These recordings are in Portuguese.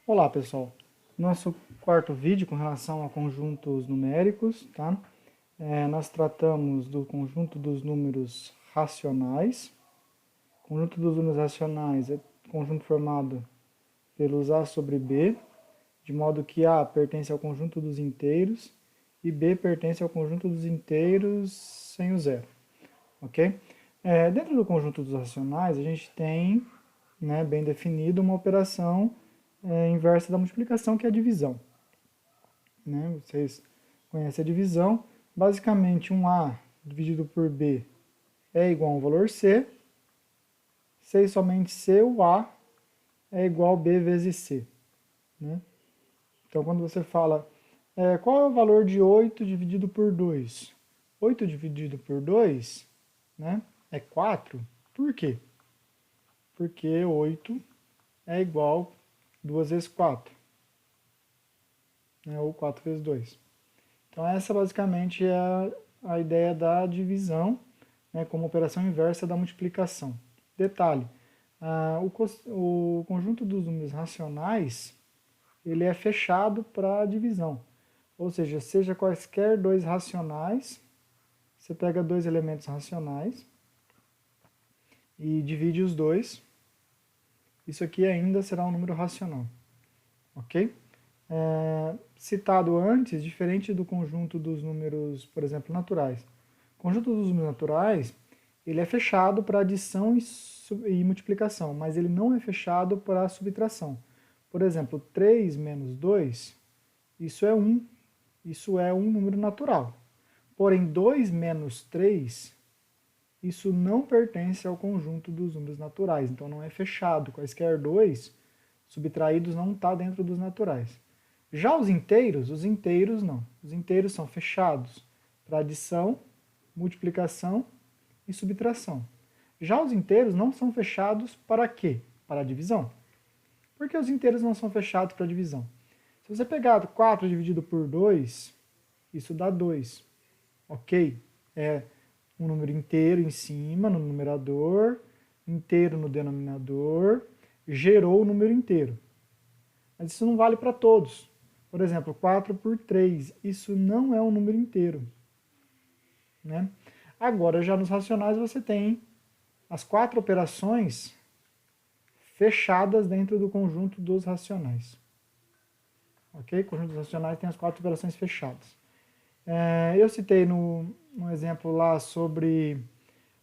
Olá, pessoal. Nosso quarto vídeo com relação a conjuntos numéricos, tá? Nós tratamos do conjunto dos números racionais. O conjunto dos números racionais é conjunto formado pelos A sobre B, de modo que A pertence ao conjunto dos inteiros e B pertence ao conjunto dos inteiros sem o zero, ok? Dentro do conjunto dos racionais, a gente tem, né, bem definido uma operação inversa da multiplicação, que é a divisão. Né? Vocês conhecem a divisão. Basicamente, um A dividido por B é igual a um valor C. C e somente C, o A é igual a B vezes C. Né? Então, quando você fala, qual é o valor de 8 dividido por 2? 8 dividido por 2, né, é 4. Por quê? Porque 8 é igual a 2 vezes 4, né, ou 4 vezes 2. Então essa basicamente é a ideia da divisão, né, como operação inversa da multiplicação. Detalhe, o conjunto dos números racionais, ele é fechado para a divisão. Ou seja quaisquer dois racionais, você pega dois elementos racionais e divide os dois. Isso aqui ainda será um número racional, ok? Citado antes, diferente do conjunto dos números, por exemplo, naturais. O conjunto dos números naturais, ele é fechado para adição e multiplicação, mas ele não é fechado para subtração. Por exemplo, 3 menos 2, isso é 1. Isso é um número natural. Porém, 2 menos 3, isso não pertence ao conjunto dos números naturais, então não é fechado. Quaisquer dois subtraídos não está dentro dos naturais. Já os inteiros não. Os inteiros são fechados para adição, multiplicação e subtração. Já os inteiros não são fechados para quê? Para a divisão. Por que os inteiros não são fechados para a divisão? Se você pegar 4 dividido por 2, isso dá 2. Ok? É um número inteiro em cima, no numerador, inteiro no denominador, gerou o número inteiro. Mas isso não vale para todos. Por exemplo, 4 por 3, isso não é um número inteiro. Né? Agora, já nos racionais, você tem as 4 operações fechadas dentro do conjunto dos racionais. Ok? O conjunto dos racionais tem as 4 operações fechadas. Eu citei no exemplo lá sobre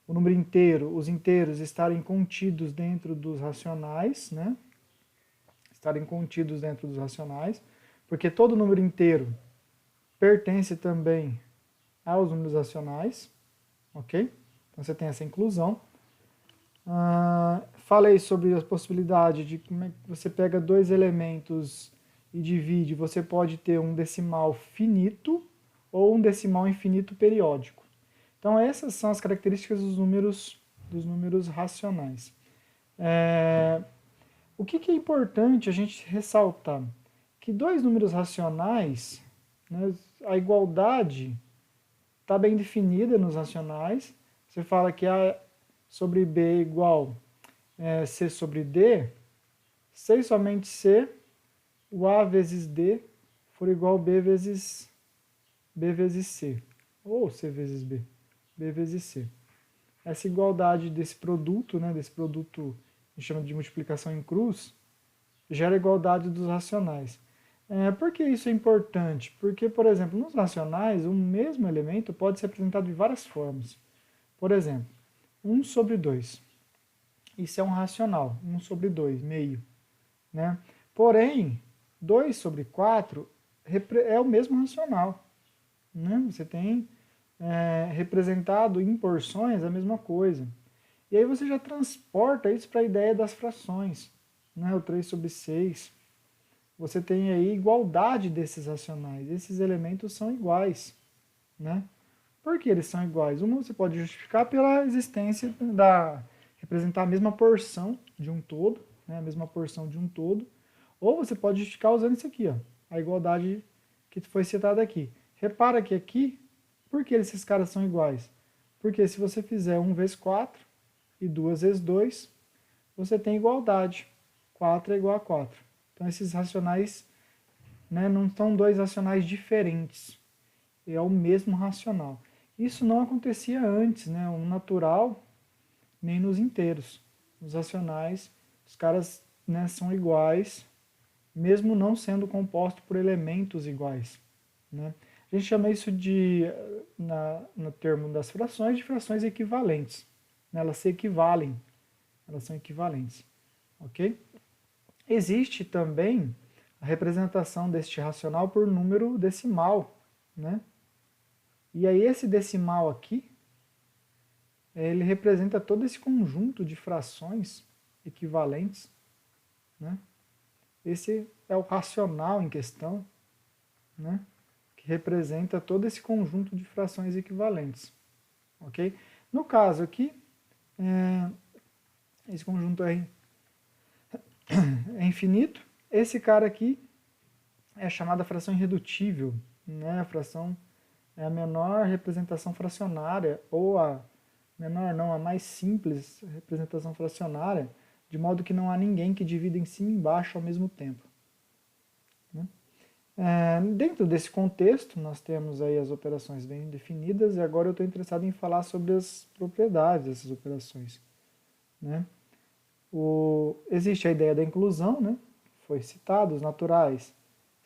o número inteiro, os inteiros estarem contidos dentro dos racionais, né? Estarem contidos dentro dos racionais, porque todo número inteiro pertence também aos números racionais, ok? Então você tem essa inclusão. Falei sobre a possibilidade de como é que você pega dois elementos e divide, você pode ter um decimal finito ou um decimal infinito periódico. Então essas são as características dos números racionais. O que é importante a gente ressaltar? Que dois números racionais, né, a igualdade está bem definida nos racionais. Você fala que A sobre B é igual C sobre D, se e somente C, o A vezes D for igual a B vezes C, ou C vezes B, B vezes C. Essa igualdade desse produto, né, desse produto que a gente chama de multiplicação em cruz, gera a igualdade dos racionais. Por que isso é importante? Porque, por exemplo, nos racionais, o mesmo elemento pode ser representado de várias formas. Por exemplo, 1 sobre 2. Isso é um racional, 1 sobre 2, meio. Né? Porém, 2 sobre 4 é o mesmo racional. Né? Você tem representado em porções a mesma coisa. E aí você já transporta isso para a ideia das frações. Né? O 3 sobre 6. Você tem aí igualdade desses racionais. Esses elementos são iguais. Né? Por que eles são iguais? Uma você pode justificar pela existência representar a mesma porção de um todo, né? A mesma porção de um todo. Ou você pode justificar usando isso aqui, ó, a igualdade que foi citada aqui. Repara que aqui, por que esses caras são iguais? Porque se você fizer 1 vezes 4 e 2 vezes 2, você tem igualdade. 4 é igual a 4. Então esses racionais, né, não são dois racionais diferentes, é o mesmo racional. Isso não acontecia antes, né, um natural, nem nos inteiros. Os racionais, os caras, né, são iguais, mesmo não sendo composto por elementos iguais, né? A gente chama isso de, no termo das frações, de frações equivalentes. Elas se equivalem, elas são equivalentes, ok? Existe também a representação deste racional por número decimal, né? E aí esse decimal aqui, ele representa todo esse conjunto de frações equivalentes, né? Esse é o racional em questão, né? Que representa todo esse conjunto de frações equivalentes, ok? No caso aqui, esse conjunto é infinito. Esse cara aqui é chamada fração irredutível, né? A fração é a menor representação fracionária, ou a menor não, a mais simples representação fracionária, de modo que não há ninguém que divida em cima e embaixo ao mesmo tempo. Né? Dentro desse contexto, nós temos aí as operações bem definidas, e agora eu estou interessado em falar sobre as propriedades dessas operações. Né? Existe a ideia da inclusão, né? Foi citado, os naturais.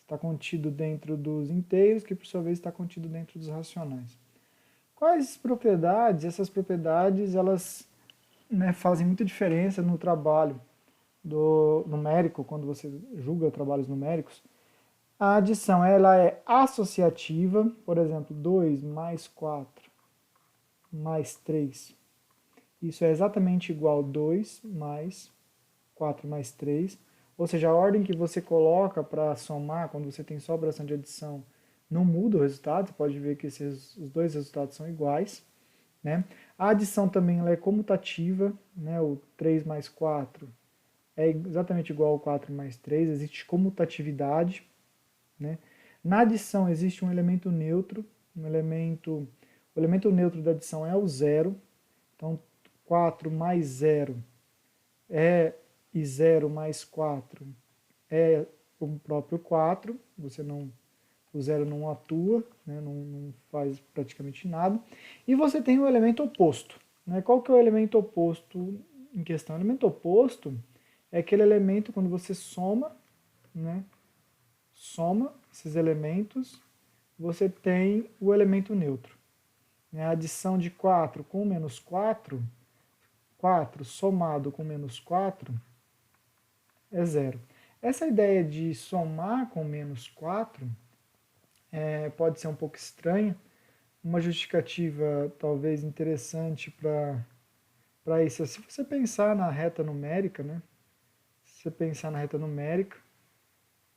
Está contido dentro dos inteiros, que por sua vez está contido dentro dos racionais. Quais propriedades? Essas propriedades, elas, né, fazem muita diferença no trabalho do numérico, quando você julga trabalhos numéricos. A adição, ela é associativa, por exemplo, 2 mais 4 mais 3. Isso é exatamente igual a 2 mais 4 mais 3. Ou seja, a ordem que você coloca para somar, quando você tem só operação de adição, não muda o resultado. Você pode ver que os dois resultados são iguais. Né? A adição também ela é comutativa, né? O 3 mais 4 é exatamente igual ao 4 mais 3, existe comutatividade. Né? Na adição existe um elemento neutro, o elemento neutro da adição é o zero, então 4 mais 0 e 0 mais 4 é o próprio 4, o zero não atua, né, não faz praticamente nada. E você tem o elemento oposto. Né? Qual que é o elemento oposto em questão? O elemento oposto é aquele elemento quando você soma, né, soma esses elementos, você tem o elemento neutro. A adição de 4 com menos 4, 4 somado com menos 4 é zero. Essa ideia de somar com menos 4 pode ser um pouco estranha. Uma justificativa talvez interessante para isso. Se você pensar na reta numérica, né? Se você pensar na reta numérica,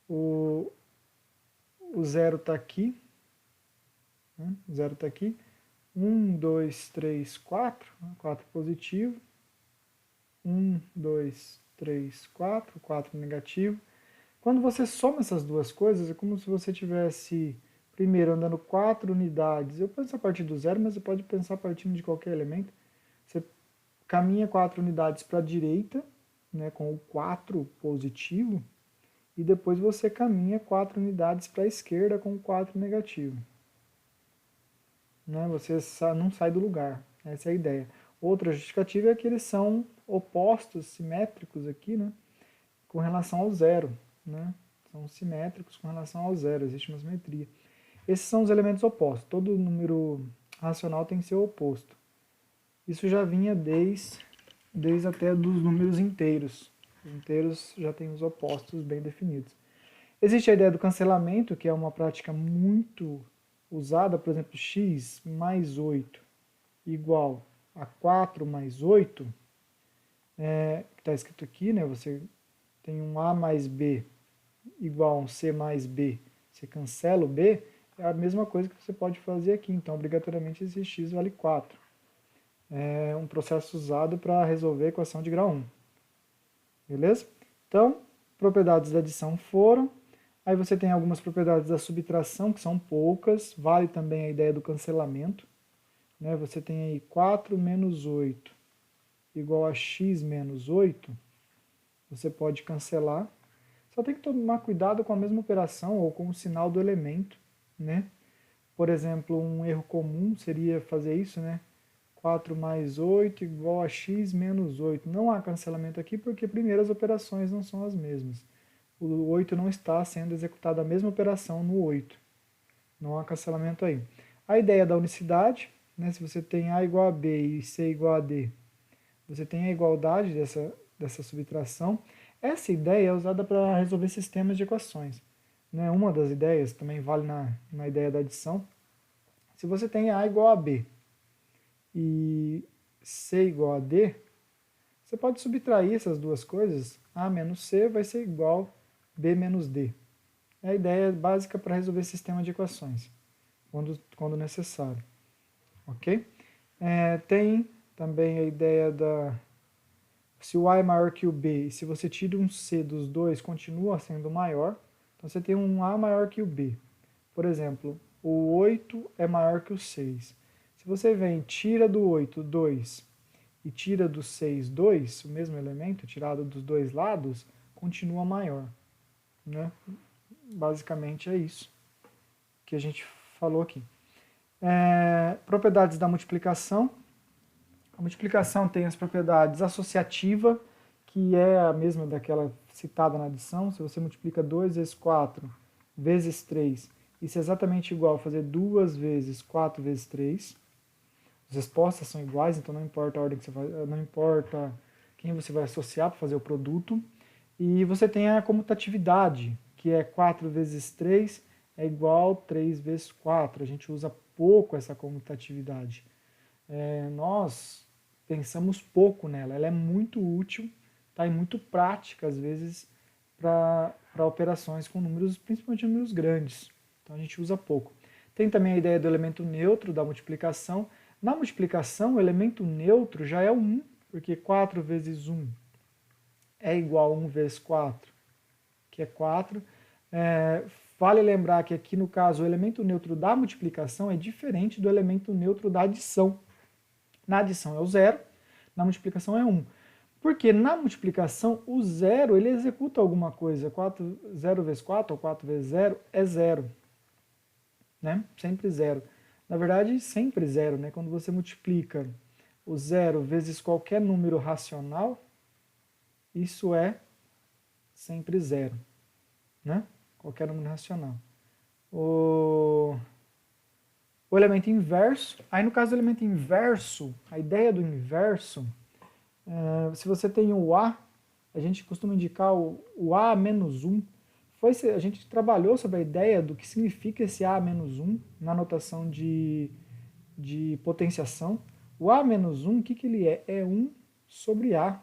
o zero está aqui, né? O zero está aqui. 1, 2, 3, 4, 4 positivo. 1, 2, 3, 4, 4 negativo. Quando você soma essas duas coisas, é como se você tivesse primeiro andando 4 unidades. Eu penso a partir do zero, mas você pode pensar partindo de qualquer elemento. Você caminha 4 unidades para a direita, né, com o 4 positivo, e depois você caminha 4 unidades para a esquerda com o 4 negativo. Né, você não sai do lugar. Essa é a ideia. Outra justificativa é que eles são opostos, simétricos aqui, né, com relação ao zero. Né? São simétricos com relação ao zero, existe uma simetria. Esses são os elementos opostos. Todo número racional tem seu oposto. Isso já vinha desde até dos números inteiros. Os inteiros já têm os opostos bem definidos. Existe a ideia do cancelamento, que é uma prática muito usada, por exemplo, x mais 8 igual a 4 mais 8, que está escrito aqui, né? Você tem um a mais b igual a um c mais b, você cancela o b, é a mesma coisa que você pode fazer aqui. Então, obrigatoriamente, esse x vale 4. É um processo usado para resolver a equação de grau 1. Beleza? Então, propriedades da adição foram. Aí você tem algumas propriedades da subtração, que são poucas. Vale também a ideia do cancelamento. Né? Você tem aí 4 menos 8 igual a x menos 8. Você pode cancelar. Só tem que tomar cuidado com a mesma operação ou com o sinal do elemento, né? Por exemplo, um erro comum seria fazer isso, né? 4 mais 8 igual a x menos 8. Não há cancelamento aqui porque, primeiro, as operações não são as mesmas. O 8 não está sendo executada a mesma operação no 8. Não há cancelamento aí. A ideia da unicidade, né? Se você tem A igual a B e C igual a D, você tem a igualdade dessa subtração. Essa ideia é usada para resolver sistemas de equações. Né? Uma das ideias também vale na ideia da adição. Se você tem A igual a B e C igual a D, você pode subtrair essas duas coisas. A menos C vai ser igual a B menos D. É a ideia básica para resolver sistema de equações, quando necessário. Ok? Tem também a ideia da... Se o A é maior que o B, e se você tira um C dos dois, continua sendo maior. Então você tem um A maior que o B. Por exemplo, o 8 é maior que o 6. Se você vem, tira do 8 2 e tira do 6 2, o mesmo elemento, tirado dos dois lados, continua maior. Né? Basicamente é isso que a gente falou aqui. Propriedades da multiplicação. A multiplicação tem as propriedades associativa, que é a mesma daquela citada na adição. Se você multiplica 2 vezes 4 vezes 3, isso é exatamente igual a fazer 2 vezes 4 vezes 3. As respostas são iguais, então não importa a ordem que você faz, não importa quem você vai associar para fazer o produto. E você tem a comutatividade, que é 4 vezes 3 é igual a 3 vezes 4. A gente usa pouco essa comutatividade. Nós pensamos pouco nela. Ela é muito útil, tá? E muito prática, às vezes, para operações com números, principalmente números grandes. Então a gente usa pouco. Tem também a ideia do elemento neutro da multiplicação. Na multiplicação, o elemento neutro já é o 1, porque 4 vezes 1 é igual a 1 vezes 4, que é 4. Vale lembrar que aqui, no caso, o elemento neutro da multiplicação é diferente do elemento neutro da adição. Na adição é o 0, na multiplicação é 1. Porque na multiplicação, o 0 ele executa alguma coisa. 0 vezes 4 ou 4 vezes 0 é 0. Né? Sempre 0. Na verdade, sempre 0. Né? Quando você multiplica o 0 vezes qualquer número racional, isso é sempre 0. Né? Qualquer número racional. O elemento inverso, aí no caso do elemento inverso, a ideia do inverso, se você tem o A, a gente costuma indicar o A menos 1. A gente trabalhou sobre a ideia do que significa esse A menos 1 na notação de potenciação. O A menos 1, o que ele é? É 1 sobre A.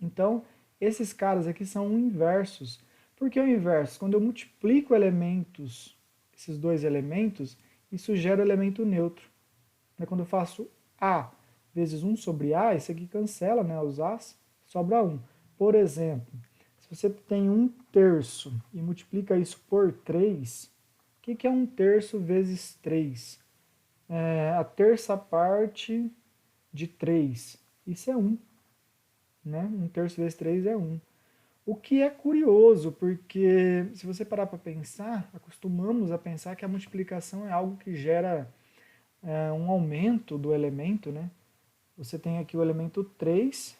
Então, esses caras aqui são inversos. Por que o inverso? Quando eu multiplico elementos, esses dois elementos, isso gera o elemento neutro. Quando eu faço A vezes 1 sobre A, isso aqui cancela, né, os A's, sobra 1. Por exemplo, se você tem 1/3 e multiplica isso por 3, o que é 1/3 vezes 3? A terça parte de 3. Isso é 1. Né? 1/3 vezes 3 é 1. O que é curioso, porque se você parar para pensar, acostumamos a pensar que a multiplicação é algo que gera um aumento do elemento, né? Você tem aqui o elemento 3,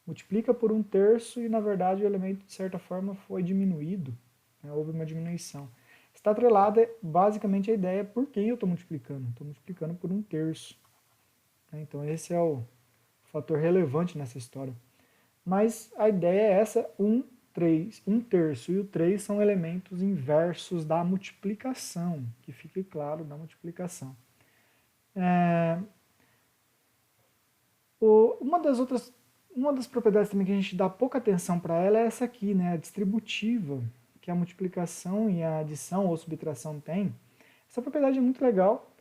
multiplica por 1/3 e, na verdade, o elemento, de certa forma, foi diminuído. Né? Houve uma diminuição. Está atrelada, basicamente, a ideia por quem eu estou multiplicando. Estou multiplicando por 1/3. Né? Então, esse é o fator relevante nessa história. Mas a ideia é essa, 1/3 e o 3 são elementos inversos da multiplicação, que fique claro, da multiplicação. Uma das propriedades também que a gente dá pouca atenção para ela é essa aqui, né, a distributiva, que a multiplicação e a adição ou subtração tem. Essa propriedade é muito legal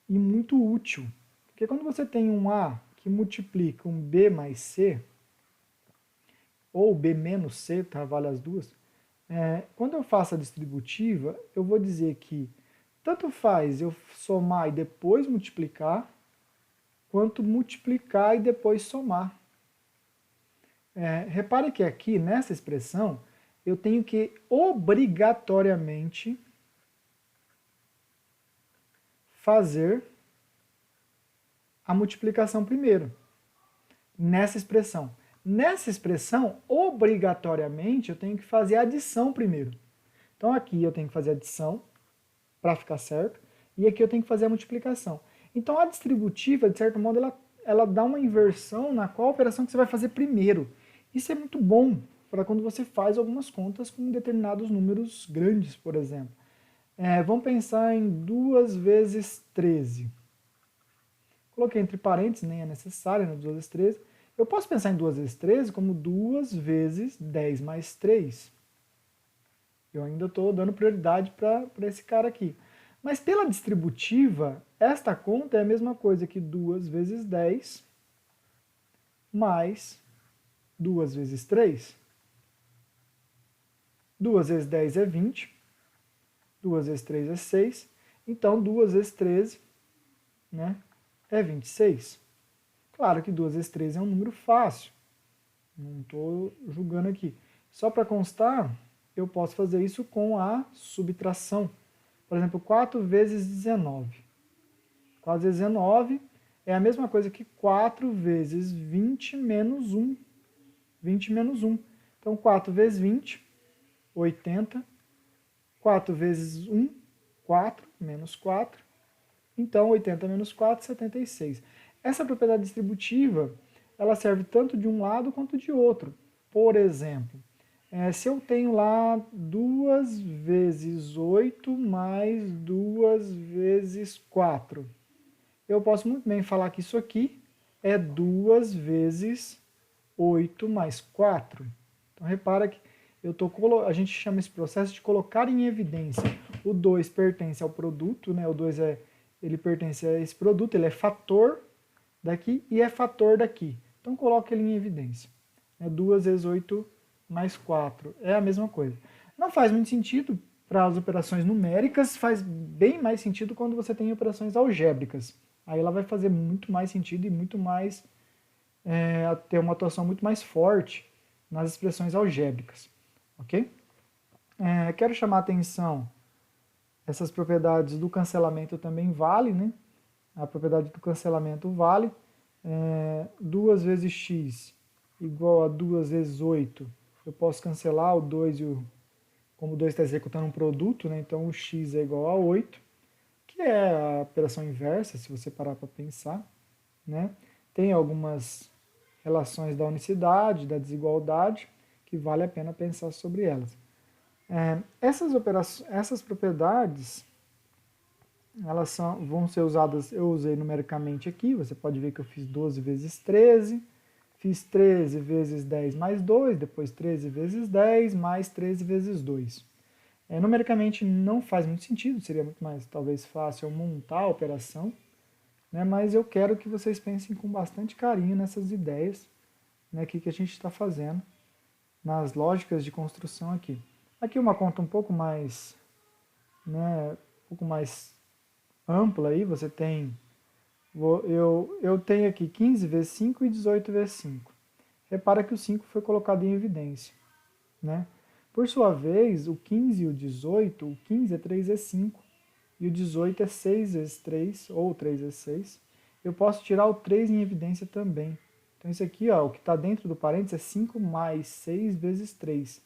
e muito útil, porque quando você tem um A que multiplica um B mais C, ou B menos C, tá? Vale as duas. Quando eu faço a distributiva, eu vou dizer que tanto faz eu somar e depois multiplicar, quanto multiplicar e depois somar. Repare que aqui, nessa expressão, eu tenho que obrigatoriamente fazer a multiplicação primeiro, nessa expressão. Nessa expressão, obrigatoriamente, eu tenho que fazer a adição primeiro. Então aqui eu tenho que fazer a adição, para ficar certo, e aqui eu tenho que fazer a multiplicação. Então a distributiva, de certo modo, ela dá uma inversão na qual operação que você vai fazer primeiro. Isso é muito bom para quando você faz algumas contas com determinados números grandes, por exemplo. Vamos pensar em 2 vezes 13. Coloquei entre parênteses, nem é necessário, né, 2 vezes 13. Eu posso pensar em 2 vezes 13 como 2 vezes 10 mais 3. Eu ainda estou dando prioridade para esse cara aqui. Mas pela distributiva, esta conta é a mesma coisa que 2 vezes 10 mais 2 vezes 3. 2 vezes 10 é 20. 2 vezes 3 é 6. Então, 2 vezes 13, né, é 26. Claro que 2 vezes 13 é um número fácil. Não estou julgando aqui. Só para constar, eu posso fazer isso com a subtração. Por exemplo, 4 vezes 19. 4 vezes 19 é a mesma coisa que 4 vezes 20 menos 1. 20 menos 1. Então, 4 vezes 20, 80. 4 vezes 1, 4, menos 4. Então, 80 menos 4, 76. Essa propriedade distributiva, ela serve tanto de um lado quanto de outro. Por exemplo, se eu tenho lá 2 vezes 8 mais 2 vezes 4, eu posso muito bem falar que isso aqui é 2 vezes 8 mais 4. Então, repara que a gente chama esse processo de colocar em evidência. O 2 pertence ao produto, né? O 2 ele pertence a esse produto, ele é fator daqui e é fator daqui. Então, coloca ele em evidência. 2 vezes 8 mais 4 é a mesma coisa. Não faz muito sentido para as operações numéricas, faz bem mais sentido quando você tem operações algébricas. Aí ela vai fazer muito mais sentido e muito mais ter uma atuação muito mais forte nas expressões algébricas. Ok? Quero chamar a atenção, essas propriedades do cancelamento também vale, né? A propriedade do cancelamento vale. 2 vezes x igual a 2 vezes 8. Eu posso cancelar o 2 como o 2 está executando um produto, né? Então o x é igual a 8, que é a operação inversa, se você parar para pensar, né? Tem algumas relações da unicidade, da desigualdade, que vale a pena pensar sobre elas. Essas propriedades, elas vão ser usadas, eu usei numericamente aqui, você pode ver que eu fiz 12 vezes 13, fiz 13 vezes 10 mais 2, depois 13 vezes 10 mais 13 vezes 2. Numericamente não faz muito sentido, seria muito mais, talvez, fácil eu montar a operação, né, mas eu quero que vocês pensem com bastante carinho nessas ideias, né, que a gente está fazendo, nas lógicas de construção aqui. Aqui uma conta um pouco mais, né, ampla aí, você tem, eu tenho aqui 15 vezes 5 e 18 vezes 5. Repara que o 5 foi colocado em evidência, né? Por sua vez, o 15 e o 18, o 15 é 3 vezes 5 e o 18 é 6 vezes 3, ou 3 vezes 6. Eu posso tirar o 3 em evidência também. Então isso aqui, ó, o que está dentro do parênteses é 5 mais 6 vezes 3.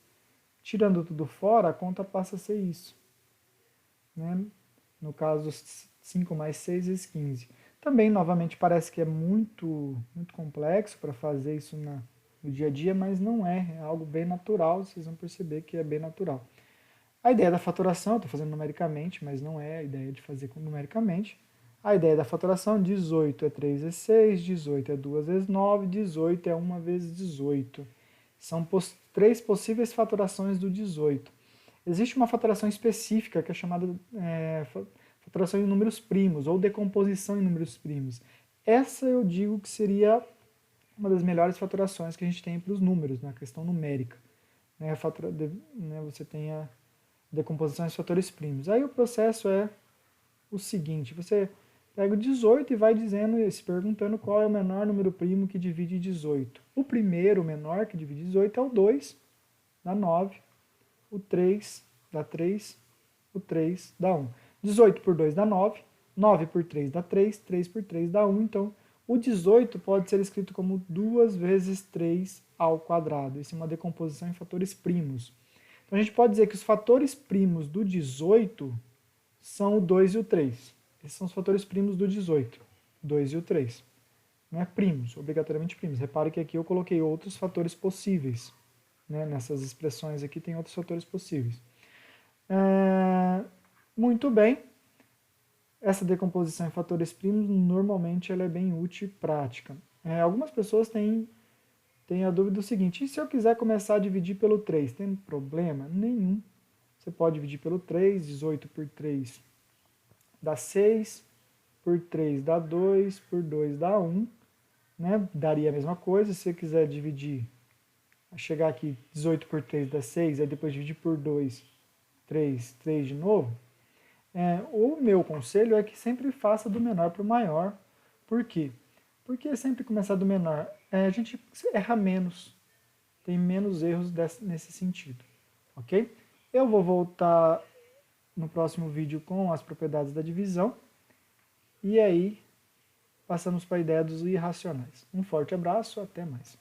Tirando tudo fora, a conta passa a ser isso, né? No caso, 5 mais 6 vezes 15. Também, novamente, parece que é muito complexo para fazer isso no dia a dia, mas não é. É algo bem natural, vocês vão perceber que é bem natural. A ideia da fatoração, eu estou fazendo numericamente, mas não é a ideia de fazer numericamente. A ideia da fatoração, 18 é 3 vezes 6, 18 é 2 vezes 9, 18 é 1 vezes 18. São 3 possíveis fatorações do 18. Existe uma fatoração específica que é chamada fatoração em números primos, ou decomposição em números primos. Essa eu digo que seria uma das melhores fatorações que a gente tem para os números, na questão numérica. Você tem a decomposição em fatores primos. Aí o processo é o seguinte, você pega o 18 e vai dizendo, se perguntando qual é o menor número primo que divide 18. O primeiro menor que divide 18 é o 2, dá 9. o 3 dá 3, o 3 dá 1. 18 por 2 dá 9, 9 por 3 dá 3, 3 por 3 dá 1, então o 18 pode ser escrito como 2 vezes 3 ao quadrado. Isso é uma decomposição em fatores primos. Então a gente pode dizer que os fatores primos do 18 são o 2 e o 3. Esses são os fatores primos do 18, 2 e o 3. Não é primos, obrigatoriamente primos. Repare que aqui eu coloquei outros fatores possíveis. Né? Nessas expressões aqui tem outros fatores possíveis. Muito bem. Essa decomposição em fatores primos, normalmente, ela é bem útil e prática. Algumas pessoas têm a dúvida do seguinte: e se eu quiser começar a dividir pelo 3, tem problema? Nenhum. Você pode dividir pelo 3, 18 por 3 dá 6, por 3 dá 2, por 2 dá 1. Né? Daria a mesma coisa. Se você quiser dividir, chegar aqui, 18 por 3 dá 6, aí depois dividir por 2, 3 de novo. O meu conselho é que sempre faça do menor para o maior. Por quê? Porque sempre começar do menor, a gente erra menos, tem menos erros nesse sentido, ok? Eu vou voltar no próximo vídeo com as propriedades da divisão, e aí passamos para a ideia dos irracionais. Um forte abraço, até mais.